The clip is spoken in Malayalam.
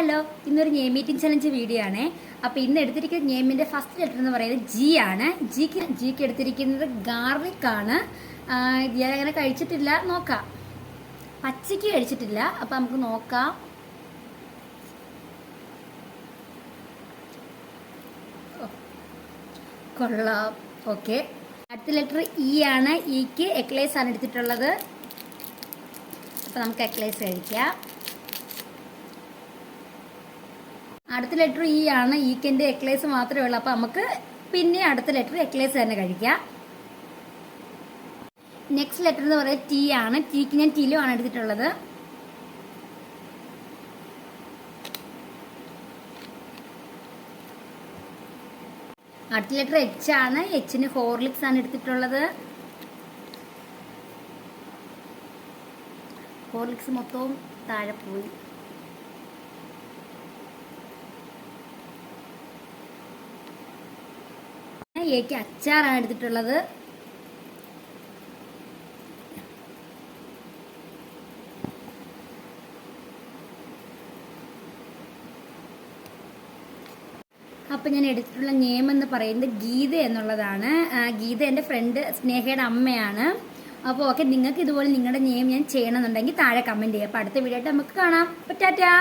ഹലോ, ഇന്നൊരു നെയിം മീറ്റിംഗ് ചലഞ്ച് വീഡിയോ ആണ്. അപ്പോൾ ഇന്ന് എടുത്തിരിക്കുന്ന നെയിമിന്റെ ഫസ്റ്റ് ലെറ്റർ എന്ന് പറയുന്നത് ജി ആണ്. ജിക്ക് എടുത്തിരിക്കുന്നത് ഗാർലിക് ആണ്. ഞാൻ അങ്ങനെ കഴിച്ചിട്ടില്ല, നോക്കാം. പച്ചയ്ക്ക് കഴിച്ചിട്ടില്ല, അപ്പൊ നമുക്ക് നോക്കാം. കൊള്ളാം. ഓക്കെ, അടുത്ത ലെറ്റർ ഇ ആണ്. ഇക്ക് എക്ലേസ് ആണ് എടുത്തിട്ടുള്ളത്. അപ്പൊ നമുക്ക് എക്ലേസ് കഴിക്കാം. അടുത്ത ലെറ്റർ ഇ ആണ്. ഇക്ക് എന്റെ എക്ലേസ് മാത്രമേ ഉള്ളൂ, അപ്പൊ നമുക്ക് പിന്നെ അടുത്ത ലെറ്റർ എക്ലേസ് തന്നെ കഴിക്കാം. നെക്സ്റ്റ് ലെറ്റർ എന്ന് പറയുന്നത് ടി ആണ്. ടിക്ക് ഞാൻ ടിലു ആണ് എടുത്തിട്ടുള്ളത്. അടുത്ത ലെറ്റർ എച്ച് ആണ്. എച്ചിന് ഹോർലിക്സ് ആണ് എടുത്തിട്ടുള്ളത്. ഹോർലിക്സ് മൊത്തവും താഴെ പോയി. എക്ക് അച്ചാറാണ് എടുത്തിട്ടുള്ളത്. അപ്പം ഞാൻ എടുത്തിട്ടുള്ള നെയിം എന്ന് പറയുന്നത് ഗീത എന്നുള്ളതാണ്. ഗീത എൻ്റെ ഫ്രണ്ട് സ്നേഹയുടെ അമ്മയാണ്. അപ്പോൾ ഓക്കെ, നിങ്ങൾക്ക് ഇതുപോലെ നിങ്ങളുടെ നെയിം ഞാൻ ചെയ്യണമെന്നുണ്ടെങ്കിൽ താഴെ കമൻറ്റ് ചെയ്യാം. അപ്പോൾ അടുത്ത വീഡിയോ ആയിട്ട് നമുക്ക് കാണാം. ടാറ്റാ.